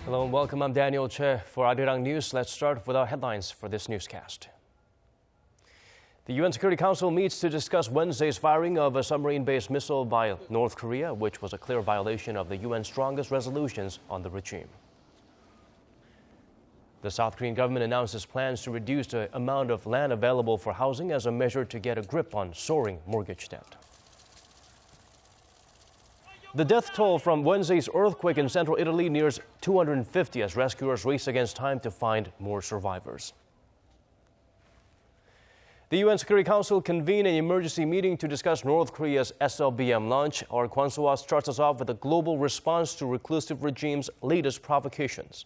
Hello and welcome. I'm Daniel Che for Arirang News. Let's start with our headlines for this newscast. The UN Security Council meets to discuss Wednesday's firing of a submarine-based missile by North Korea, which was a clear violation of the UN's strongest resolutions on the regime. The South Korean government announces plans to reduce the amount of land available for housing as a measure to get a grip on soaring mortgage debt. The death toll from Wednesday's earthquake in central Italy nears 250 as rescuers race against time to find more survivors. The UN Security Council convened an emergency meeting to discuss North Korea's SLBM launch. Our Kwon-soa starts us off with a global response to reclusive regime's latest provocations.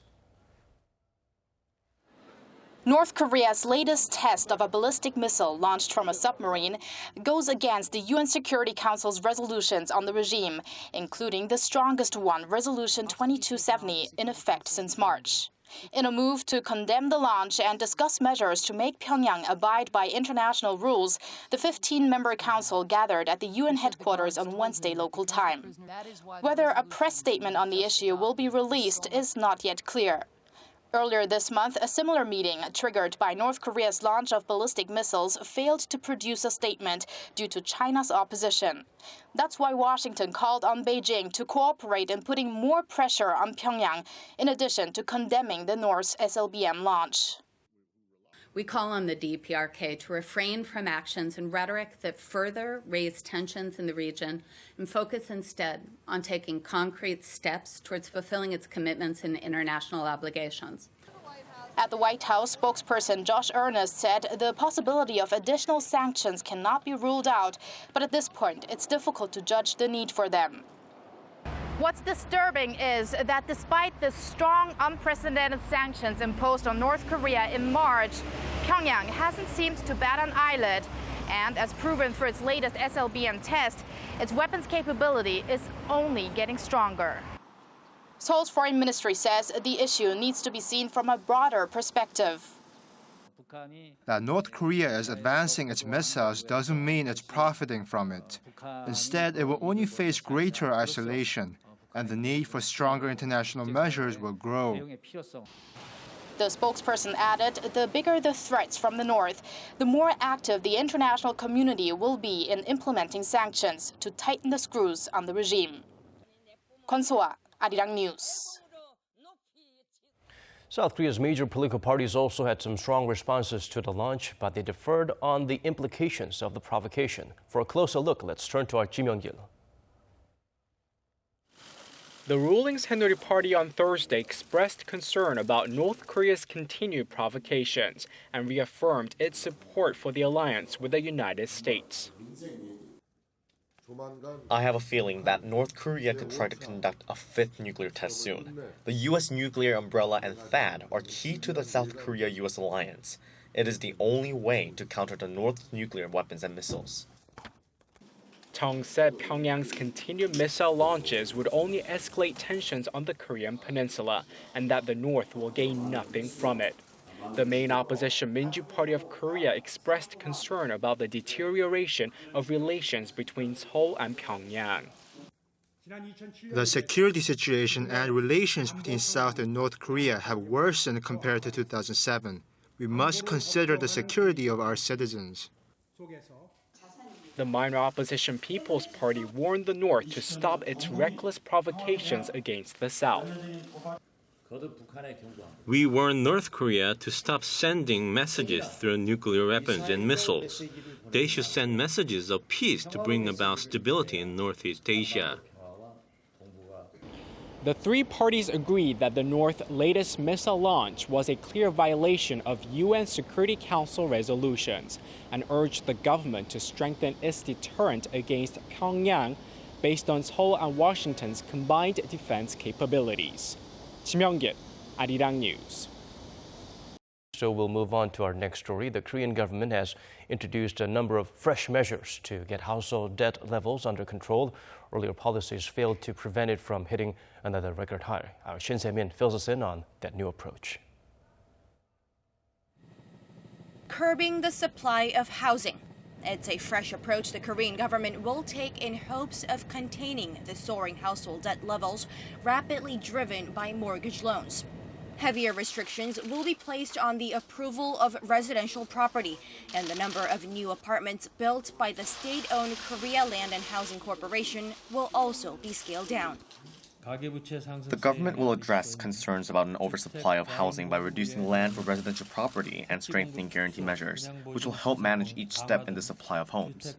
North Korea's latest test of a ballistic missile launched from a submarine goes against the UN Security Council's resolutions on the regime, including the strongest one, Resolution 2270, in effect since March. In a move to condemn the launch and discuss measures to make Pyongyang abide by international rules, the 15-member council gathered at the UN headquarters on Wednesday local time. Whether a press statement on the issue will be released is not yet clear. Earlier this month, a similar meeting, triggered by North Korea's launch of ballistic missiles, failed to produce a statement due to China's opposition. That's why Washington called on Beijing to cooperate in putting more pressure on Pyongyang, in addition to condemning the North's SLBM launch. We call on the DPRK to refrain from actions and rhetoric that further raise tensions in the region and focus instead on taking concrete steps towards fulfilling its commitments and international obligations. At the White House, spokesperson Josh Earnest said the possibility of additional sanctions cannot be ruled out, but at this point, it's difficult to judge the need for them. What's disturbing is that despite the strong, unprecedented sanctions imposed on North Korea in March, Pyongyang hasn't seemed to bat an eyelid. And as proven through its latest SLBM test, its weapons capability is only getting stronger. Seoul's foreign ministry says the issue needs to be seen from a broader perspective. That North Korea is advancing its missiles doesn't mean it's profiting from it. Instead, it will only face greater isolation, and the need for stronger international measures will grow. The spokesperson added, the bigger the threats from the North, the more active the international community will be in implementing sanctions to tighten the screws on the regime. Kwon-soa, Arirang News. South Korea's major political parties also had some strong responses to the launch, but they deferred on the implications of the provocation. For a closer look, let's turn to our Kim Young-gil. The ruling Saenuri Party on Thursday expressed concern about North Korea's continued provocations and reaffirmed its support for the alliance with the United States. I have a feeling that North Korea could try to conduct a fifth nuclear test soon. The U.S. nuclear umbrella and THAAD are key to the South Korea-U.S. alliance. It is the only way to counter the North's nuclear weapons and missiles. Tong said Pyongyang's continued missile launches would only escalate tensions on the Korean peninsula and that the North will gain nothing from it. The main opposition Minju Party of Korea expressed concern about the deterioration of relations between Seoul and Pyongyang. The security situation and relations between South and North Korea have worsened compared to 2007. We must consider the security of our citizens. The minor opposition People's Party warned the North to stop its reckless provocations against the South. We warn North Korea to stop sending messages through nuclear weapons and missiles. They should send messages of peace to bring about stability in Northeast Asia. The three parties agreed that the North's latest missile launch was a clear violation of UN Security Council resolutions and urged the government to strengthen its deterrent against Pyongyang based on Seoul and Washington's combined defense capabilities. Kim Young-gil, Arirang News. So we'll move on to our next story. The Korean government has introduced a number of fresh measures to get household debt levels under control. Earlier policies failed to prevent it from hitting another record high. Our Shin Se-min fills us in on that new approach. Curbing the supply of housing It's a fresh approach the Korean government will take in hopes of containing the soaring household debt levels rapidly driven by mortgage loans. Heavier restrictions will be placed on the approval of residential property, and the number of new apartments built by the state-owned Korea Land and Housing Corporation will also be scaled down. The government will address concerns about an oversupply of housing by reducing land for residential property and strengthening guarantee measures, which will help manage each step in the supply of homes.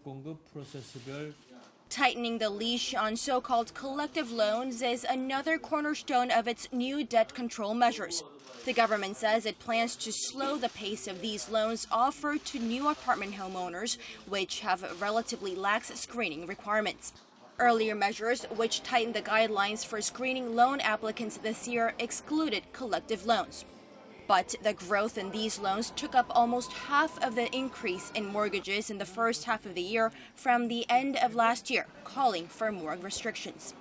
Tightening the leash on so-called collective loans is another cornerstone of its new debt control measures. The government says it plans to slow the pace of these loans offered to new apartment homeowners, which have relatively lax screening requirements. Earlier measures, which tightened the guidelines for screening loan applicants this year, excluded collective loans. But the growth in these loans took up almost half of the increase in mortgages in the first half of the year from the end of last year, calling for more restrictions.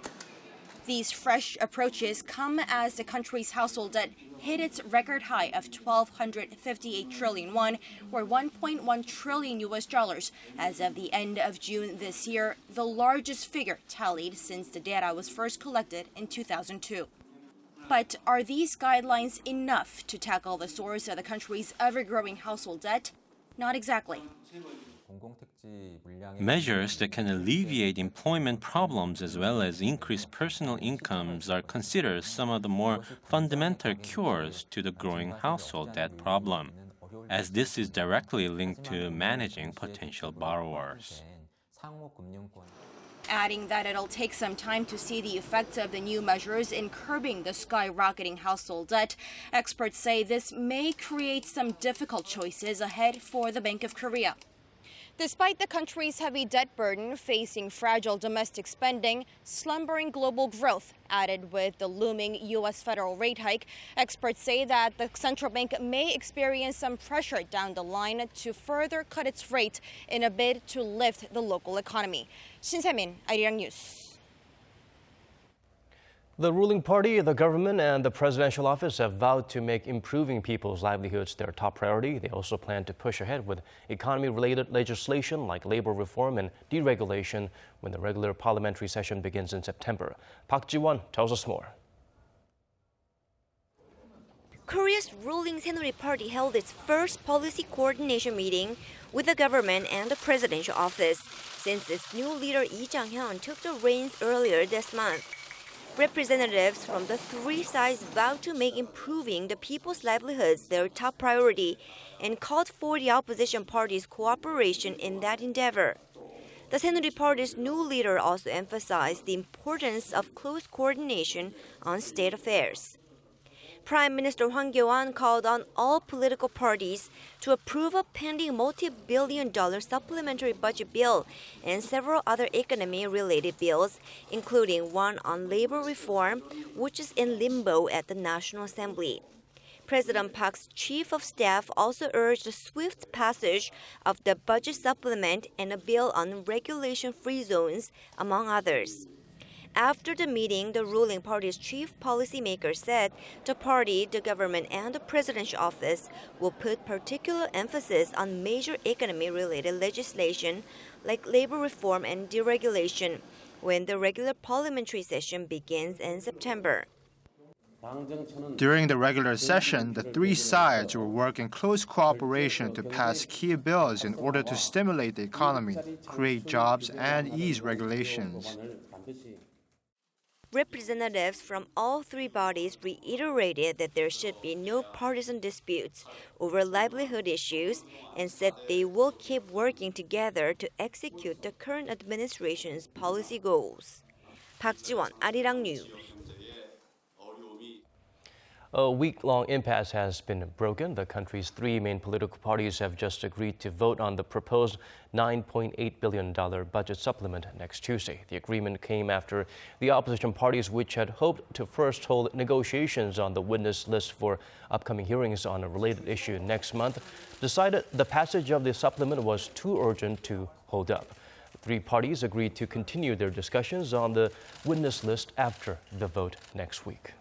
These fresh approaches come as the country's household debt hit its record high of 1,258 trillion won, or $1.1 trillion as of the end of June this year, the largest figure tallied since the data was first collected in 2002. But are these guidelines enough to tackle the source of the country's ever-growing household debt? Not exactly. Measures that can alleviate employment problems as well as increase personal incomes are considered some of the more fundamental cures to the growing household debt problem, as this is directly linked to managing potential borrowers. Adding that it'll take some time to see the effects of the new measures in curbing the skyrocketing household debt, experts say this may create some difficult choices ahead for the Bank of Korea. Despite the country's heavy debt burden facing fragile domestic spending, slumbering global growth, added with the looming U.S. federal rate hike, experts say that the central bank may experience some pressure down the line to further cut its rate in a bid to lift the local economy. Shin Se-min, Arirang News. The ruling party, the government, and the presidential office have vowed to make improving people's livelihoods their top priority. They also plan to push ahead with economy-related legislation like labor reform and deregulation when the regular parliamentary session begins in September. Park Ji-won tells us more. Korea's ruling Saenuri Party held its first policy coordination meeting with the government and the presidential office since its new leader Lee Jang-hyun took the reins earlier this month. Representatives from the three sides vowed to make improving the people's livelihoods their top priority and called for the opposition party's cooperation in that endeavor. The Saenuri Party's new leader also emphasized the importance of close coordination on state affairs. Prime Minister Hwang Kyo-ahn called on all political parties to approve a pending multi-billion-dollar supplementary budget bill and several other economy-related bills, including one on labor reform, which is in limbo at the National Assembly. President Park's chief of staff also urged the swift passage of the budget supplement and a bill on regulation-free zones, among others. After the meeting, the ruling party's chief policymaker said the party, the government, and the presidential office will put particular emphasis on major economy-related legislation like labor reform and deregulation when the regular parliamentary session begins in September. During the regular session, the three sides will work in close cooperation to pass key bills in order to stimulate the economy, create jobs, and ease regulations. Representatives from all three bodies reiterated that there should be no partisan disputes over livelihood issues and said they will keep working together to execute the current administration's policy goals. Park Ji-won, Arirang News. A week-long impasse has been broken. The country's three main political parties have just agreed to vote on the proposed $9.8 billion budget supplement next Tuesday. The agreement came after the opposition parties, which had hoped to first hold negotiations on the witness list for upcoming hearings on a related issue next month, decided the passage of the supplement was too urgent to hold up. The three parties agreed to continue their discussions on the witness list after the vote next week.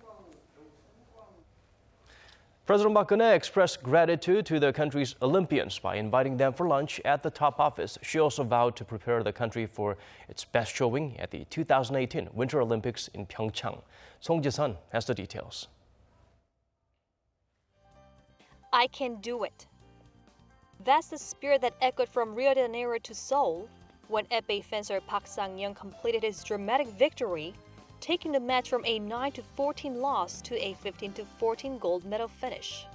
President Park Geun-hye expressed gratitude to the country's Olympians by inviting them for lunch at the top office. She also vowed to prepare the country for its best showing at the 2018 Winter Olympics in Pyeongchang. Song Ji-sun has the details. I can do it. That's the spirit that echoed from Rio de Janeiro to Seoul when epee fencer Park Sang-young completed his dramatic victory, taking the match from a 9-14 loss to a 15-14 gold medal finish.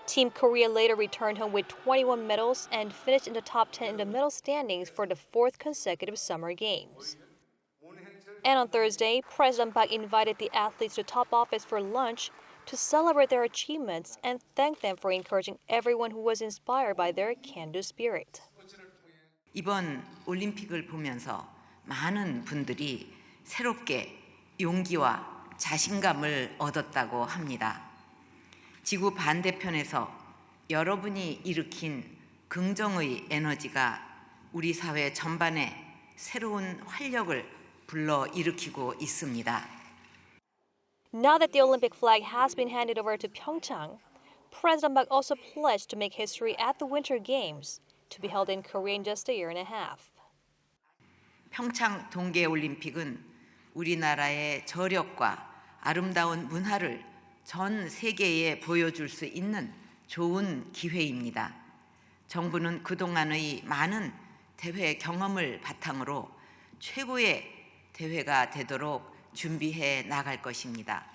Team Korea later returned home with 21 medals and finished in the top 10 in the medal standings for the fourth consecutive Summer Games. And on Thursday, President Park invited the athletes to top office for lunch to celebrate their achievements and thank them for encouraging everyone who was inspired by their can-do spirit. 이번 올림픽을 보면서 많은 분들이 새롭게 용기와 자신감을 얻었다고 합니다. 지구 반대편에서 여러분이 일으킨 긍정의 에너지가 우리 사회 전반에 새로운 활력을 불러일으키고 있습니다. Now that the Olympic flag has been handed over to Pyeongchang, President Park also pledged to make history at the Winter Games, to be held in Korea in just a year and a half. 평창 동계올림픽은 우리나라의 저력과 아름다운 문화를 전 세계에 보여줄 수 있는 좋은 기회입니다. 정부는 그동안의 많은 대회 경험을 바탕으로 최고의 대회가 되도록 준비해 나갈 것입니다.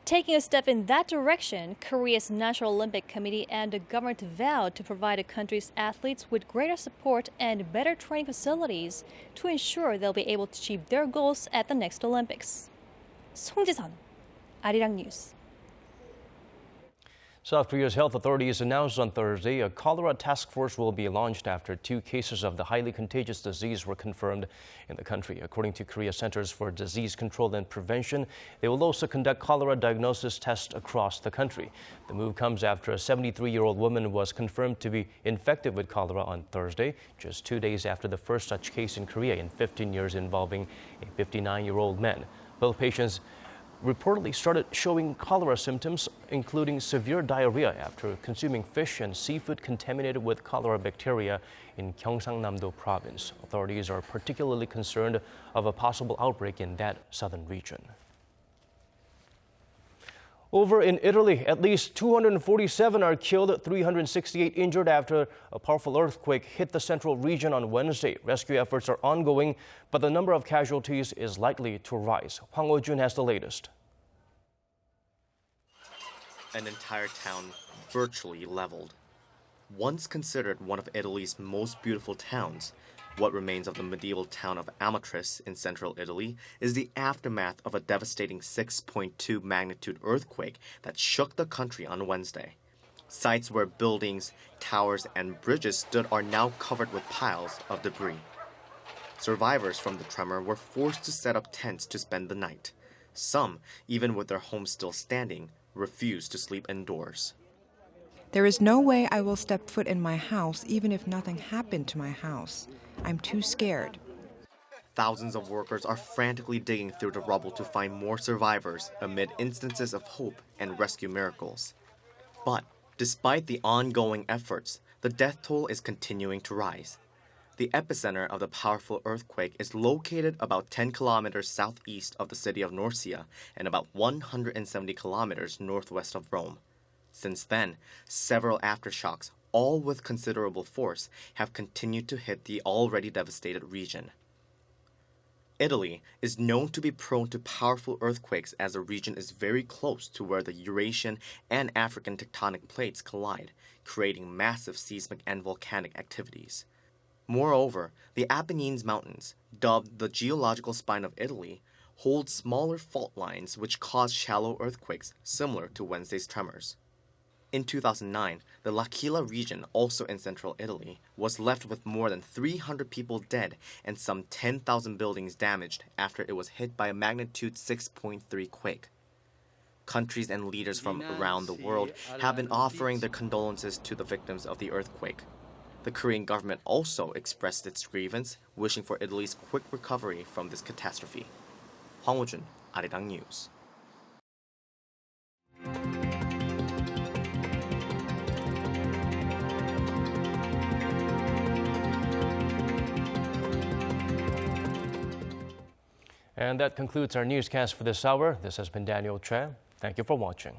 Taking a step in that direction, Korea's National Olympic Committee and the government vowed to provide the country's athletes with greater support and better training facilities to ensure they'll be able to achieve their goals at the next Olympics. Song Ji-sun, Arirang News. South Korea's health authorities announced on Thursday a cholera task force will be launched after 2 cases of the highly contagious disease were confirmed in the country. According to Korea Centers for Disease Control and Prevention, they will also conduct cholera diagnosis tests across the country. The move comes after a 73-year-old woman was confirmed to be infected with cholera on Thursday, just 2 days after the first such case in Korea in 15 years involving a 59-year-old man. Both patients reportedly started showing cholera symptoms, including severe diarrhea after consuming fish and seafood contaminated with cholera bacteria in Gyeongsang-namdo province. Authorities are particularly concerned of a possible outbreak in that southern region. Over in Italy, at least 247 are killed, 368 injured after a powerful earthquake hit the central region on Wednesday. Rescue efforts are ongoing, but the number of casualties is likely to rise. Hwang Ho-jun has the latest. An entire town virtually leveled. Once considered one of Italy's most beautiful towns, what remains of the medieval town of Amatrice in central Italy is the aftermath of a devastating 6.2 magnitude earthquake that shook the country on Wednesday. Sites where buildings, towers, and bridges stood are now covered with piles of debris. Survivors from the tremor were forced to set up tents to spend the night. Some, even with their homes still standing, refused to sleep indoors. There is no way I will step foot in my house even if nothing happened to my house. I'm too scared. Thousands of workers are frantically digging through the rubble to find more survivors amid instances of hope and rescue miracles. But despite the ongoing efforts, the death toll is continuing to rise. The epicenter of the powerful earthquake is located about 10 kilometers southeast of the city of Norcia and about 170 kilometers northwest of Rome. Since then, several aftershocks, all with considerable force, have continued to hit the already devastated region. Italy is known to be prone to powerful earthquakes as the region is very close to where the Eurasian and African tectonic plates collide, creating massive seismic and volcanic activities. Moreover, the Apennines Mountains, dubbed the geological spine of Italy, hold smaller fault lines which cause shallow earthquakes similar to Wednesday's tremors. In 2009, the L'Aquila region, also in central Italy, was left with more than 300 people dead and some 10,000 buildings damaged after it was hit by a magnitude 6.3 quake. Countries and leaders from around the world have been offering their condolences to the victims of the earthquake. The Korean government also expressed its grievance, wishing for Italy's quick recovery from this catastrophe. Hwang Ho-jun, Arirang News. And that concludes our newscast for this hour. This has been Daniel Che. Thank you for watching.